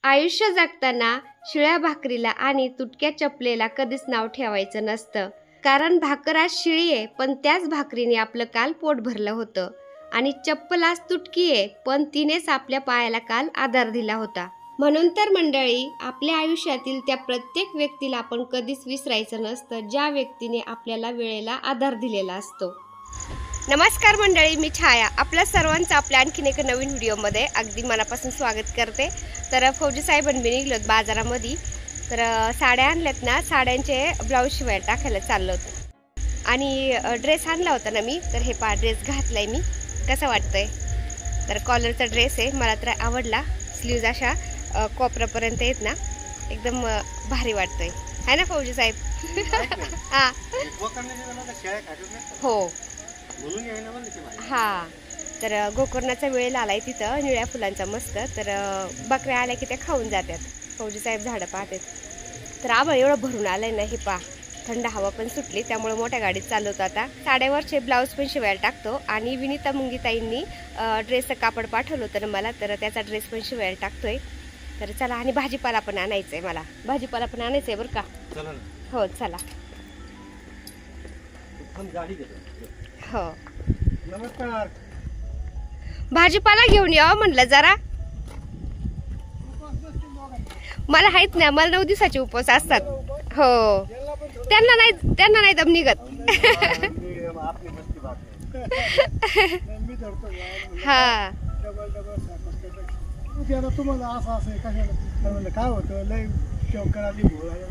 आयुष्य जगताना शिळ्या भाकरीला आणि तुटक्या चपलेला कधीच नाव ठेवायचं नसतं, कारण भाकर आज शिळी आहे पण त्याच भाकरीने आपलं काल पोट भरलं होतं आणि चप्पल आज तुटकी आहे पण तिनेच आपल्या पायाला काल आधार दिला होता. म्हणून तर मंडळी, आपल्या आयुष्यातील त्या प्रत्येक व्यक्तीला आपण कधीच विसरायचं नसतं ज्या व्यक्तीने आपल्याला वेळेला आधार दिलेला असतो. नमस्कार मंडळी, मी छाया आपल्या सर्वांचं आपल्या आणखीन एका नवीन व्हिडिओमध्ये अगदी मनापासून स्वागत करते. तर फौजी साहेबांनी निघलोत बाजारामध्ये, तर साड्या आणल्यात ना, साड्यांचे ब्लाऊज शिवायला टाकायला चाललो होतं आणि ड्रेस आणला होता ना मी, तर हे पहा ड्रेस घातलाय मी. कसं वाटतंय? तर कॉलरचा ड्रेस आहे, मला तर आवडला. स्लीव्ज अशा कोपऱ्यापर्यंत आहेत ना, एकदम भारी वाटतंय, है ना फौजी साहेब? हा हो हा. तर गोकर्णाचा वेळ आलाय, तिथं निळ्या फुलांचा मस्त. तर बकऱ्या आल्या की त्या खाऊन जातात. फौजी साहेब झाडं पाहतात. तर आभाळ एवढं भरून आलंय ना, हे पा. थंड हवा पण सुटली, त्यामुळे मोठ्या गाडीत चालवतो आता. साड्यावरचे ब्लाऊज पण शिवायला टाकतो आणि विनीता मुंगीताईंनी ड्रेसचं कापड पाठवलं होतं ना मला, तर त्याचा ड्रेस पण शिवायला टाकतोय. तर चला, आणि भाजीपाला पण आणायचंय, मला भाजीपाला पण आणायचंय बरं का. हो चला. हो नमस्कार. भाजीपाला घेऊन यावं म्हणलं जरा. मला माहित नाही, मला 9 दिवसाचे उपवास असतात. हो, त्यांना नाही दम निघत. हा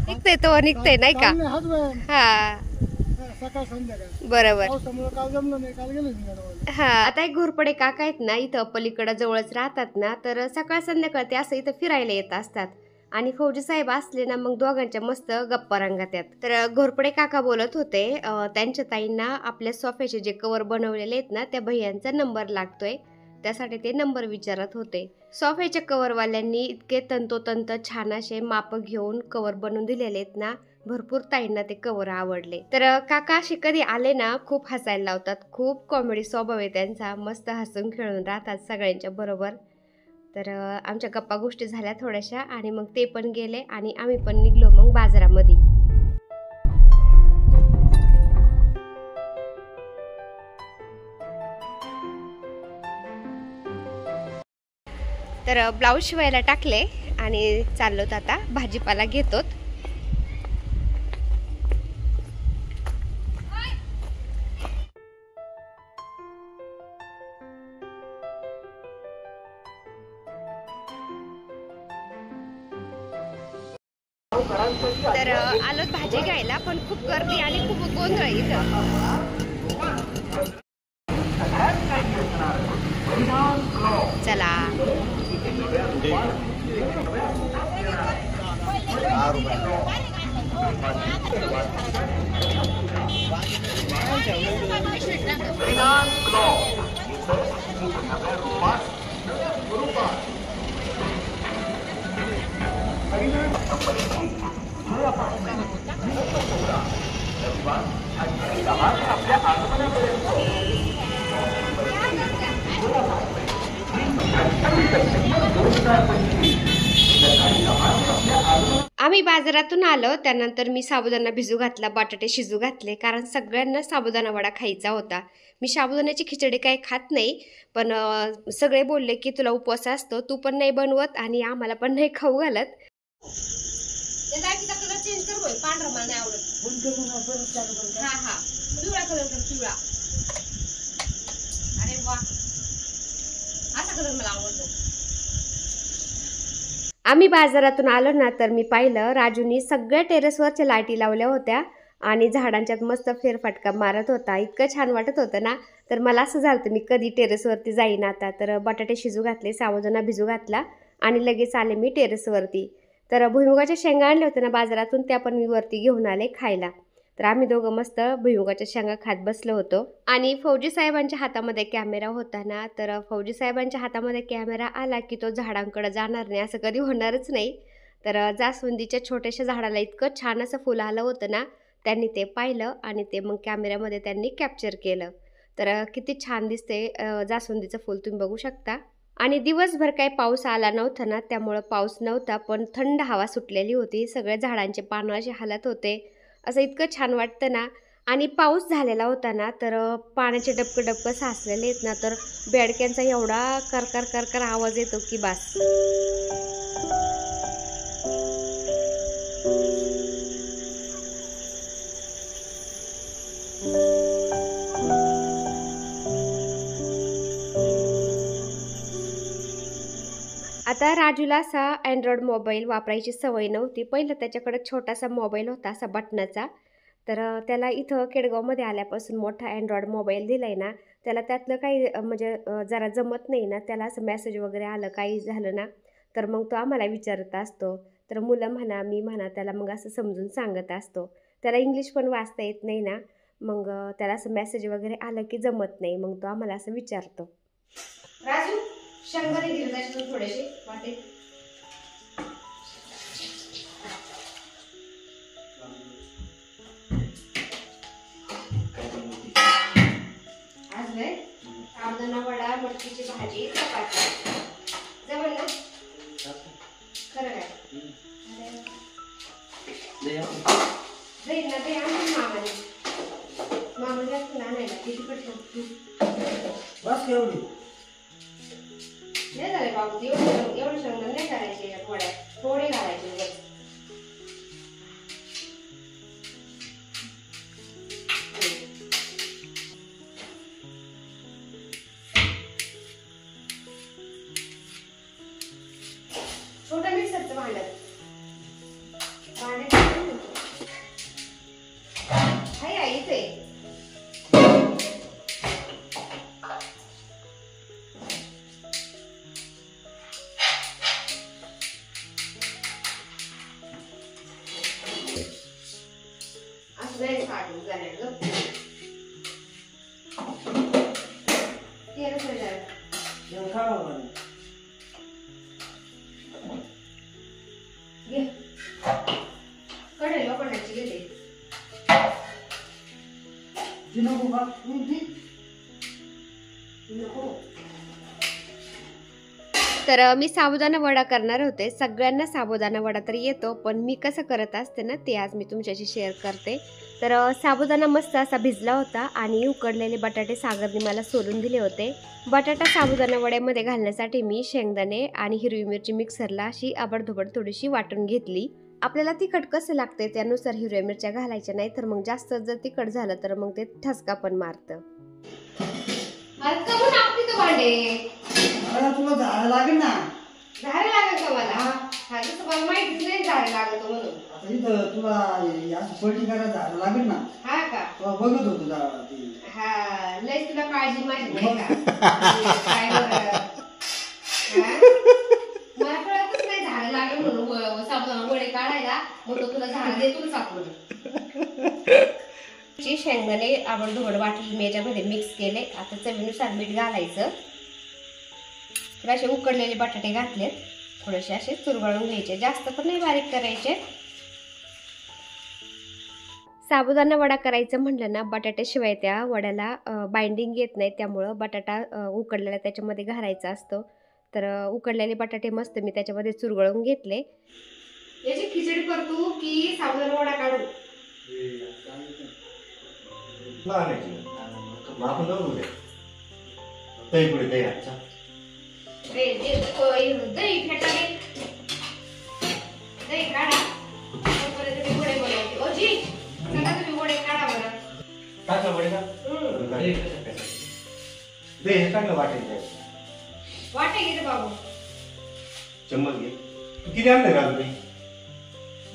निघतंय तो निघतंय नाही का. हा बरोबर. हा, आता एक घोरपडे काका आहेत ना, इथं पलीकडे जवळच राहतात ना, तर सकाळ संध्याकाळ ते असं इथं फिरायला येत असतात आणि फौजी साहेब असले ना, मग दोघांच्या मस्त गप्पा रंगतात. तर घोरपडे काका बोलत होते, त्यांच्या ताईंना आपल्या सोफ्याचे जे कवर बनवलेले आहेत ना, त्या भैयांचा नंबर लागतोय, त्यासाठी ते नंबर विचारत होते. सोफ्याच्या कवरवाल्यांनी इतके तंतोतंत छान असे माप घेऊन कवर बनवून दिलेले आहेत ना, भरपूर ताईंना ते कवर आवडले. तर काका असे कधी आले ना, खूप हसायला लावतात. खूप कॉमेडी स्वभाव आहे त्यांचा, मस्त हसून खेळून राहतात सगळ्यांच्या बरोबर. तर आमच्या गप्पा गोष्टी झाल्या थोड्याशा आणि मग ते पण गेले आणि आम्ही पण निघलो मग बाजारामध्ये. तर ब्लाऊज शिवायला टाकले आणि चाललोत आता भाजीपाला घेतोत. तर आलोत भाजी घ्यायला, पण खूप गर्दी आणि खूप गोंधळ इथं. चला. आम्ही बाजारातून आलो त्यानंतर मी साबुदाणा भिजू घातला, बटाटे शिजू घातले, कारण सगळ्यांना साबुदाणा वडा खायचा होता. मी साबुदाण्याची खिचडी काही खात नाही, पण सगळे बोलले की तुला उपवास असतो, तू पण नाही बनवत आणि आम्हाला पण नाही खाऊ घालत. चेंज कर, पांढरा मला नाही आवडत. हा हा, पिवळा कलर कर, पिवळा. अरे वा, असा कलर मला आवडतो. आम्ही बाजारातून आलो ना, तर मी पाहिलं राजूनी सगळ्या टेरेसवरच्या लाईटी लावल्या होत्या आणि झाडांच्यात मस्त फेरफटका मारत होता. इतकं छान वाटत होतं ना, तर मला असं झालं मी कधी टेरेसवरती जाईन आता. तर बटाटे शिजू घातले, साबुदाणा भिजू घातला आणि लगेच आले मी टेरेसवरती. तर भुईमुगाच्या शेंगा आणल्या होत्या ना बाजारातून, त्या पण मी वरती घेऊन आले खायला. तर आम्ही दोघं मस्त भुईमुगाच्या शेंगा खात बसलो होतो आणि फौजी साहेबांच्या हातामध्ये कॅमेरा होता ना, तर फौजी साहेबांच्या हातामध्ये कॅमेरा आला की तो झाडांकडे जाणार नाही असं कधी होणारच नाही. तर जास्वंदीच्या छोट्याशा झाडाला इतकं छान असं फुल आलं होतं ना, त्यांनी ते पाहिलं आणि ते मग कॅमेऱ्यामध्ये त्यांनी कॅप्चर केलं. तर किती छान दिसते जास्वंदीचं फूल, तुम्ही बघू शकता. आणि दिवसभर काही पाऊस आला नव्हता ना, त्यामुळं पाऊस नव्हता, पण थंड हवा सुटलेली होती. सगळे झाडांचे पानं असे हलत होते. असं इतकं छान वाटतं ना. आणि पाऊस झालेला होता ना, तर पाण्याचे डबकं डबकं साचलेले आहेत ना, तर बेडक्यांचा एवढा करकर करकर आवाज येतो की बास. आता राजूला असा अँड्रॉइड मोबाईल वापरायची सवय नव्हती. पहिलं त्याच्याकडे छोटासा मोबाईल होता असा बटनाचा. तर त्याला इथं केडगावमध्ये आल्यापासून मोठा अँड्रॉइड मोबाईल दिला आहे ना, त्याला त्यातलं काही म्हणजे जरा जमत नाही ना. त्याला असं मेसेज वगैरे आलं, काही झालं ना, तर मग तो आम्हाला विचारत असतो. तर मुलं म्हणा, मी म्हणा, त्याला मग असं समजून सांगत असतो. त्याला इंग्लिश पण वाचता येत नाही ना, मग त्याला असं मेसेज वगैरे आलं की जमत नाही, मग तो आम्हाला असं विचारतो. राजू, शंभर घेऊन जायचे थोडेसे वाटे. आज वे साबुदाणा वडा, मटकीची भाजी, चपाती. जमल ना? खरं काय? जाईल ना ते आणून मामाने. मामा जास्त ना नाही किती पटकन. बस एवढी. नाही झाले बाबू, एवढं शेंगदाणे नाही करायचे वड्या, थोडे घालायचे उगाच. छोटं मिक्सरचं भांडं हाय आई इथे. कडे लोखंडाची घेते. तर मी साबुदाणा वडा करणार होते. सगळ्यांना साबुदाणा वडा तर येतो, पण मी कसं करत असते ना, ते आज मी तुमच्याशी शेअर करते. तर साबुदाणा मस्त असा भिजला होता आणि उकडलेले बटाटे सागरने मला सोलून दिले होते. बटाटा साबुदाणा वड्यामध्ये घालण्यासाठी मी शेंगदाणे आणि हिरवी मिरची मिक्सरला अशी आबडधोबड थोडीशी वाटून घेतली. आपल्याला तिखट कसं लागते त्यानुसार हिरव्या मिरच्या घालायच्या, नाही तर मग जास्त जर तिखट झालं तर मग ते ठसका पण मारतं. तुला झाड लागेल ना. झाड लागेल का मला? हा तुम्हाला माहितीच नाही झाड लागत म्हणून. आता इथं तुला पलटी करायला झाड लागेल ना. हा का? बघत होतो तुला. हा लय तुला काळजी माहिती नाही का? काय मला कळतच नाही झाड लागेल म्हणून साबुदाणा वडे काढायला. मग तो तुला झाड देतो सापडून. शेंगदाणे आबडधोबड वाटली मी याच्यामध्ये मिक्स केले. आता चवीनुसार मीठ घालायचं. असे उकडलेले बटाटे घातलेत, थोडेसे असे चुरगळून घ्यायचे, जास्त पण नाही बारीक करायचे. साबुदाणा वडा करायचं म्हटलं ना, बटाट्याशिवाय त्या वड्याला बाइंडिंग येत नाही, त्यामुळं बटाटा उकडलेला त्याच्यामध्ये घालायचा असतो. तर उकडलेले बटाटे मस्त मी त्याच्यामध्ये चुरगळून घेतले. याची खिचडी करतो की साबुदाणा वडा काढू? दही फेटाने दही काढा. तुम्ही वडे बनवते. ओ जी चला तुम्ही वडे काढा बरं. टाकलं वडे का? दही टाकलं वाटायचं. वाटे घे बाबू. चम्मच घे. तू किती आणलं का तुम्ही?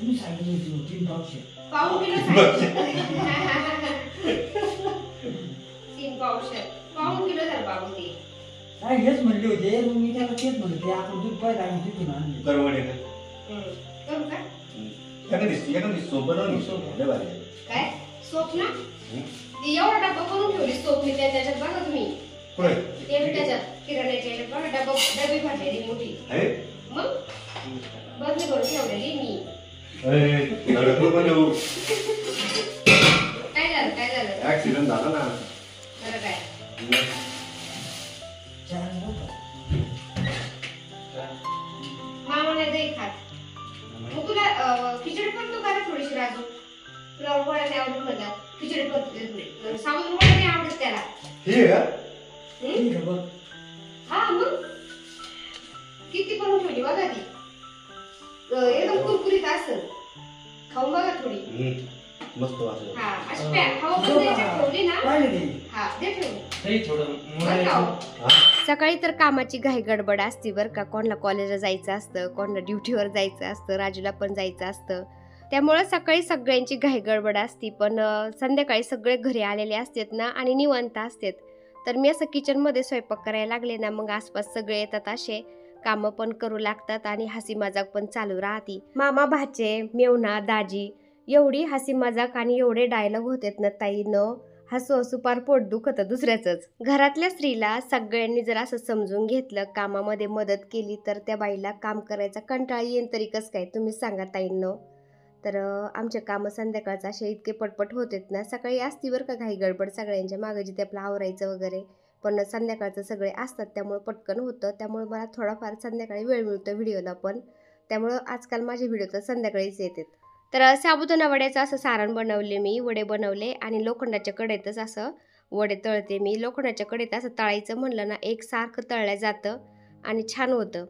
तुम्ही सांगितलं 3 पावशे. पाऊण किलो सांगितलं. 3 पावशे. पाऊण किलो झालं बाबू ते. काय हेच म्हणले होते, मग मी त्याला तेच म्हणलं ते आपण दूध पाहिजे आणि तिथून आणले. कर वडे कर. करू का? एखादी सोप बनवून सोप लय भारी. काय सोप ना? एवढा डब्बा करून ठेवली सोप मी त्याच्यात बघा तुम्ही. होय. ते त्याच्यात किराण्याच्या याच्यात बघा डबी भरलेली मोठी. आहे? मग बदली करून ठेवलेली मी. काय झालं? ऍक्सिडेंट झाला ना. बरं काय? मग तुला खिचडी करतो का रे थोडीशी राजू? तुला वडा नाही आवडत म्हणलं खिचडी करतो थोडी. साबुदाणा वडा नाही आवडत त्याला. हे का? ठीक आहे बघ. हा मग किती बनवून ठेवली बघा ती. एकदम कुरकुरीत असं खाऊन बघा थोडी. मस्त वाटलं. हा अशी हवा पण त्याच्यात ठेवली ना. पाहिलं ते. हा दे ठेवून. ते थोडं बरं का हो? हा? सकाळी तर कामाची घाई गडबड असते बरं का. कोणाला कॉलेजला जायचं असतं, कोणाला ड्युटीवर जायचं असतं, राजूला पण जायचं असतं. त्यामुळं सकाळी सगळ्यांची घाई गडबड असती. पण संध्याकाळी सगळे घरी आलेले असतात ना आणि निवांत असतात. तर मी असं किचनमध्ये स्वयंपाक करायला लागले ना, मग आसपास सगळे येतात, असे कामं पण करू लागतात आणि हसी मजाक पण चालू राहते. मामा, भाचे, मेवणा, दाजी एवढी हसी मजाक आणि एवढे डायलॉग होतात ना ताई, न हसू हसू पार पोट दुखत दुसऱ्याच. घरातल्या स्त्रीला सगळ्यांनी जर असं समजून घेतलं, कामामध्ये मदत केली, तर त्या बाईला काम करायचा कंटाळा येईन तरी कसं काय, तुम्ही सांगा ताईंनो. तर आमचे कामं संध्याकाळचं असे इतके पटपट होतात ना. सकाळी असती बरं का घाई गडबड सगळ्यांच्या मागे, जिथे आपलं आवरायचं वगैरे, पण संध्याकाळचं सगळे असतात त्यामुळे पटकन होतं. त्यामुळे मला थोडाफार संध्याकाळी वेळ मिळतो व्हिडिओला पण. त्यामुळं आजकाल माझे व्हिडिओ तर संध्याकाळीच येतात. तर साबुदाणा वड्याचं असं सारण बनवले मी, वडे बनवले आणि लोखंडाच्या कढईतच असं वडे तळते मी. लोखंडाच्या कढईत असं तळायचं म्हणलं ना, एकसारखं तळलं जातं आणि छान होतं.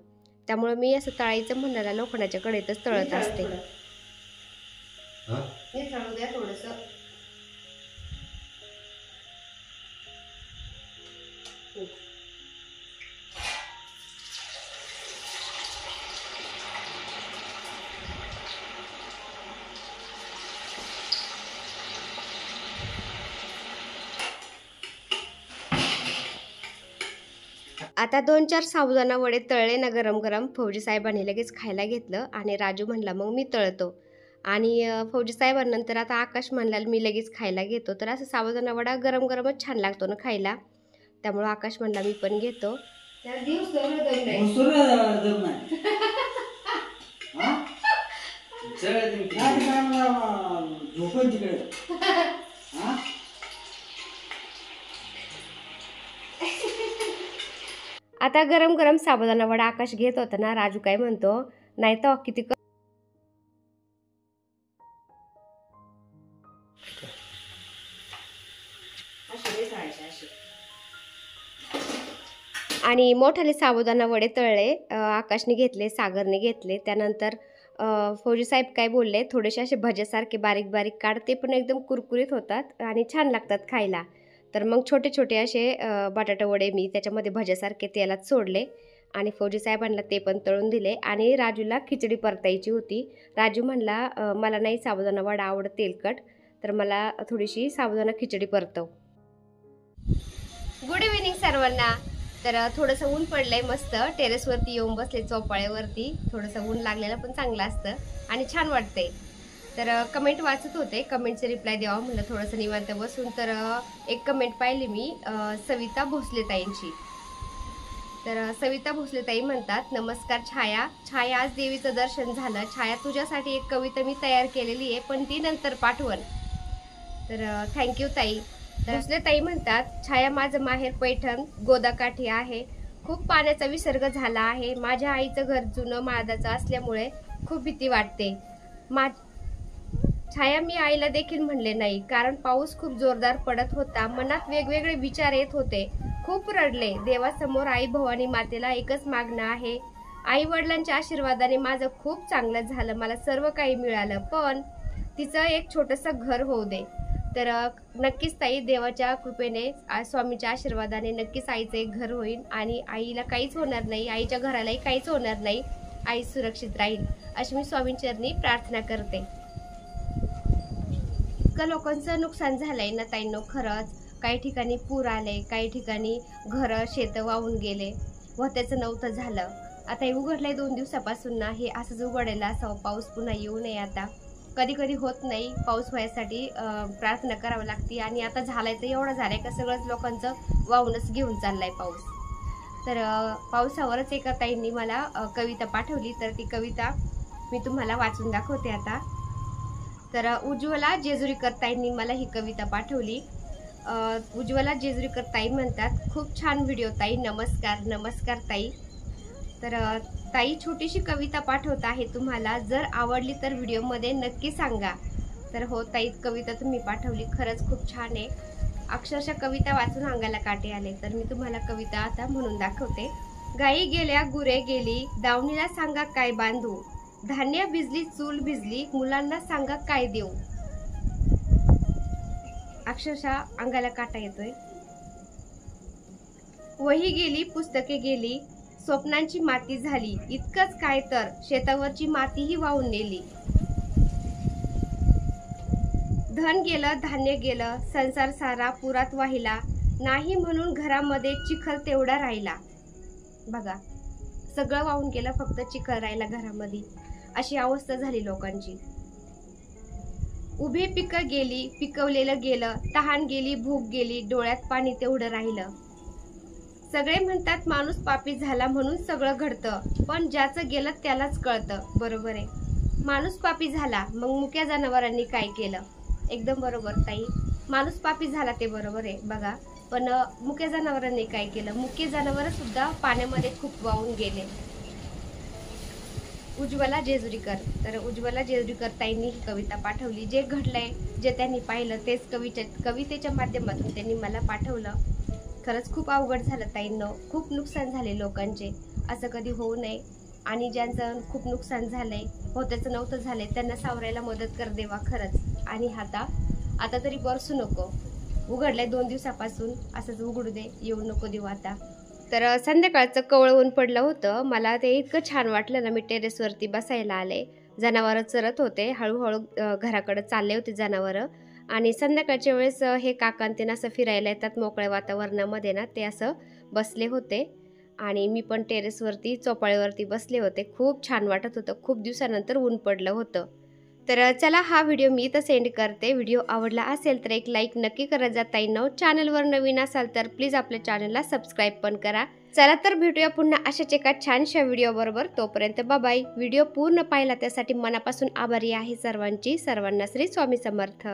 त्यामुळे मी असं तळायचं म्हणलं ना, लोखंडाच्या कढईतच तळत असते. हे तळू द्या थोडंसं. आता 2-4 साबुदाणा वडे तळले ना गरम गरम, फौजी साहेबांनी लगेच खायला घेतलं आणि राजू म्हणला मग मी तळतो. आणि फौजी साहेबांनंतर आता आकाश म्हणला मी लगेच खायला घेतो. तर असं साबुदाणा वडा गरम गरमच छान लागतो ना खायला. त्यामुळं आकाश म्हणला मी पण घेतो. आता गरम गरम साबुदाणा वडा आकाश घेत होता ना, राजू काय म्हणतो, नाही तर किती आणि मोठाले साबुदाणा वडे तळले. आकाशने घेतले, सागरने घेतले. त्यानंतर फौजी साहेब काय बोलले, थोडेसे असे भज्यासारखे बारीक बारीक काढते, पण एकदम कुरकुरीत होतात आणि छान लागतात खायला. तर मग छोटे छोटे असे बटाटा वडे मी त्याच्यामध्ये भज्यासारखे तेलात सोडले आणि फौजी साहेबांना ते पण तळून दिले. आणि राजूला खिचडी परतायची होती. राजू म्हणला मला नाही साबुदाणा वडा आवडत तेलकट, तर मला थोडीशी साबुदाणा खिचडी परतव. गुड इव्हिनिंग सर्वांना. तर थोडंसं ऊन पडलंय मस्त, टेरेसवरती येऊन बसले चौपाळ्यावरती. थोडंसं ऊन लागलेलं पण चांगलं असतं आणि छान वाटतंय. तर कमेंट वाचत होते, कमेंटचे रिप्लाय द्यावा म्हणलं थोडंसं निवांत बसून. तर एक कमेंट पाहिली मी सविता भोसले ताईंची. तर सविता भोसले ताई म्हणतात, नमस्कार छाया. छाया, आज देवीचं दर्शन झालं. छाया, तुझ्यासाठी एक कविता मी तयार केलेली आहे, पण ती नंतर पाठवल. तर थँक्यू ताई. भोसले ताई म्हणतात, छाया, माझं माहेर पैठण गोदाकाठी आहे. खूप पाण्याचा विसर्ग झाला आहे. माझ्या आईचं घर जुनं माळदाचं असल्यामुळे खूप भीती वाटते. छाया, मी आईला देखील म्हणले नाही, कारण पाऊस खूप जोरदार पडत होता. मनात वेगवेगळे विचार येत होते. खूप रडले. देवासमोर आई भवानी मातेला एकच मागणं आहे, आई वडिलांच्या आशीर्वादाने माझं खूप चांगलं झालं, मला सर्व काही मिळालं, पण तिचं एक छोटंसं घर होऊ दे. तर नक्कीच ताई, देवाच्या कृपेने, स्वामीच्या आशीर्वादाने नक्कीच आईचं एक घर होईल आणि आईला काहीच होणार नाही, आईच्या घरालाही काहीच होणार नाही, आई सुरक्षित राहील अशी मी स्वामींचरणी प्रार्थना करते. इतकं लोकांचं नुकसान झालंय ना ताईंनो, खरंच. काही ठिकाणी पूर आले, काही ठिकाणी घरं शेतं वाहून गेले व त्याचं नव्हतं झालं. आता हे उघडलंय 2 दिवसापासून ना, हे असंच उघडायला असावं, पाऊस पुन्हा येऊ नये. आता कधी कधी होत नाही, पाऊस व्हायसाठी प्रार्थना करावी लागते आणि आता झालाय तर एवढा झालाय का सगळंच लोकांचं वाहूनच घेऊन चाललाय पाऊस. तर पावसावरच एका ताईंनी मला कविता पाठवली, तर ती कविता मी तुम्हाला वाचून दाखवते आता. तर उज्ज्वला जेजुरीकर ताईंनी मला ही कविता पाठवली. उज्ज्वला जेजुरीकर ताई म्हणतात, खूप छान व्हिडिओ ताई, नमस्कार. नमस्कार ताई. तर ताई छोटीशी कविता पाठवत आहे तुम्हाला, जर आवडली तर व्हिडिओमध्ये नक्की सांगा. तर हो ताई, कविता तुम्ही पाठवली, खरंच खूप छान आहे. अक्षरशः कविता वाचून अंगाला काटे आले. तर मी तुम्हाला कविता आता म्हणून दाखवते. गाई गेल्या गुरे गेली, दावणीला सांगा काय बांधू, धान्य भिजली चूल भिजली, मुलांना सांगा काय देऊ. अक्षरशः अंगाला काटा येतोय. वही गेली पुस्तके गेली, स्वप्नांची माती झाली, इतकंच काय तर शेतावरची मातीही वाहून नेली. धन गेलं धान्य गेलं, संसार सारा पुरात वाहिला, नाही म्हणून घरामध्ये चिखल तेवढा राहिला. बघा, सगळं वाहून गेलं, फक्त चिखल राहिला घरामध्ये. अशी अवस्था झाली लोकांची. उभी पिकं गेली, पिकवलेलं गेलं, तहान गेली भूक गेली, डोळ्यात पाणी तेवढं राहिलं. सगळे म्हणतात माणूस पापी झाला म्हणून सगळं घडतं, पण ज्याचं गेलं त्यालाच कळतं. बरोबर आहे, माणूस पापी झाला, मग मुक्या जनावरांनी काय केलं? एकदम बरोबर ताई, माणूस पापी झाला ते बरोबर आहे बघा, पण मुक्या जनावरांनी काय केलं? मुक्य जनावर सुद्धा पाण्यामध्ये खूप वाहून गेले. उज्ज्वला जेजुरीकर. तर उज्ज्वला जेजुरीकर ताईंनी ही कविता पाठवली. जे घडलंय, जे त्यांनी पाहिलं, तेच कवितेच्या माध्यमातून त्यांनी मला पाठवलं. खरंच खूप अवघड झालं ताईंनो, खूप नुकसान झाले लोकांचे. असं कधी होऊ नये. आणि ज्यांचं खूप नुकसान झालंय, होत्याचं नव्हतं झालंय, त्यांना सावरायला मदत कर देवा खरंच. आणि आता तरी बरसू नको. उघडलंय 2 दिवसापासून, असंच उघडू दे, येऊ नको देऊ आता. तर संध्याकाळचं कवळं ऊन पडलं होतं. मला ते इतकं छान वाटलं ना, मी टेरेसवरती बसायला आले. जनावरं चरत होते, हळूहळू घराकडे चालले होते जनावरं. आणि संध्याकाळच्या वेळेस हे काकां ते असं फिरायला येतात मोकळ्या वातावरणामध्ये ना, ते असं बसले होते. आणि मी पण टेरेसवरती चोपाळीवरती बसले होते. खूप छान वाटत होतं, खूप दिवसानंतर ऊन पडलं होतं. तर चला, हा व्हिडिओ मी इथं सेंड करते. व्हिडिओ आवडला असेल तर एक लाईक नक्की करत जा ताईंनो. चॅनलवर नवीन असाल तर प्लीज आपल्या चॅनलला सबस्क्राईब पण करा. चला तर भेटूया पुन्हा अशाच एका छानशा व्हिडिओ बरोबर. तोपर्यंत बाय. व्हिडिओ पूर्ण पाहिला त्यासाठी मनापासून आभारी आहे सर्वांची. सर्वांना श्री स्वामी समर्थ.